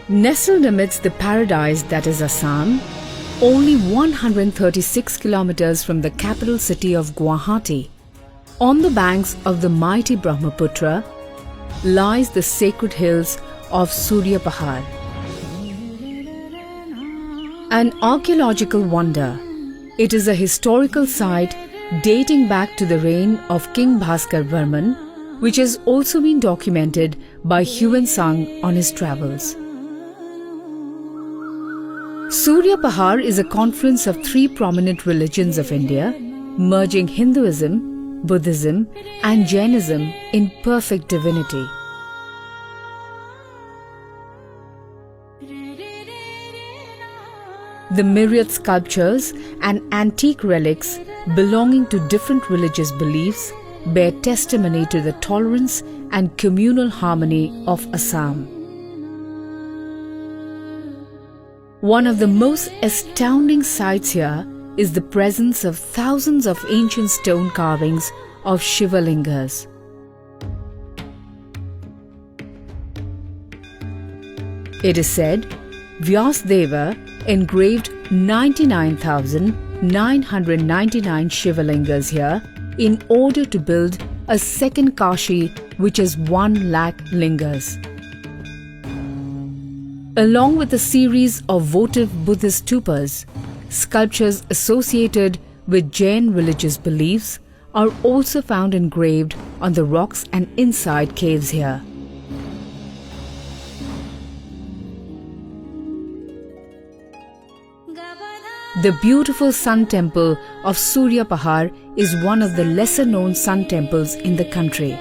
Nestled amidst the paradise that is Assam, only 136 kilometers from the capital city of Guwahati, on the banks of the mighty Brahmaputra, lies the sacred hills of Surya Pahar. An archaeological wonder, it is a historical site dating back to the reign of King Bhaskar Varman, which has also been documented by Huan Sang on his travels. Surya Pahar is a confluence of three prominent religions of India, merging Hinduism, Buddhism and Jainism in perfect divinity. The myriad sculptures and antique relics belonging to different religious beliefs bear testimony to the tolerance and communal harmony of Assam. One of the most astounding sights here is the presence of thousands of ancient stone carvings of Shiva lingas. It is said Vyasdeva engraved 99,999 Shiva lingas here in order to build a second Kashi, which is 1 lakh lingas. Along with a series of votive Buddhist stupas, sculptures associated with Jain religious beliefs are also found engraved on the rocks and inside caves here. The beautiful Sun Temple of Surya Pahar is one of the lesser known sun temples in the country.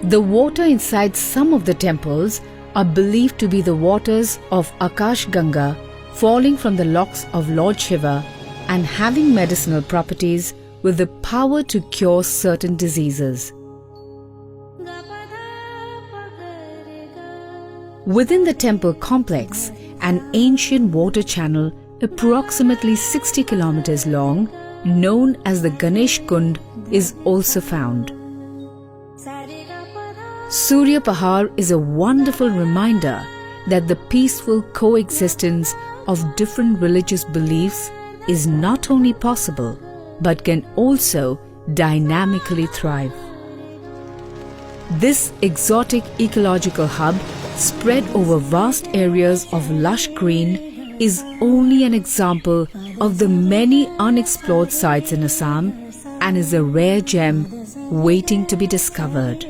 The water inside some of the temples are believed to be the waters of Akash Ganga falling from the locks of Lord Shiva and having medicinal properties with the power to cure certain diseases. Within the temple complex, an ancient water channel approximately 60 kilometers long, known as the Ganesh Kund, is also found. Surya Pahar is a wonderful reminder that the peaceful coexistence of different religious beliefs is not only possible, but can also dynamically thrive. This exotic ecological hub, spread over vast areas of lush green, is only an example of the many unexplored sites in Assam and is a rare gem waiting to be discovered.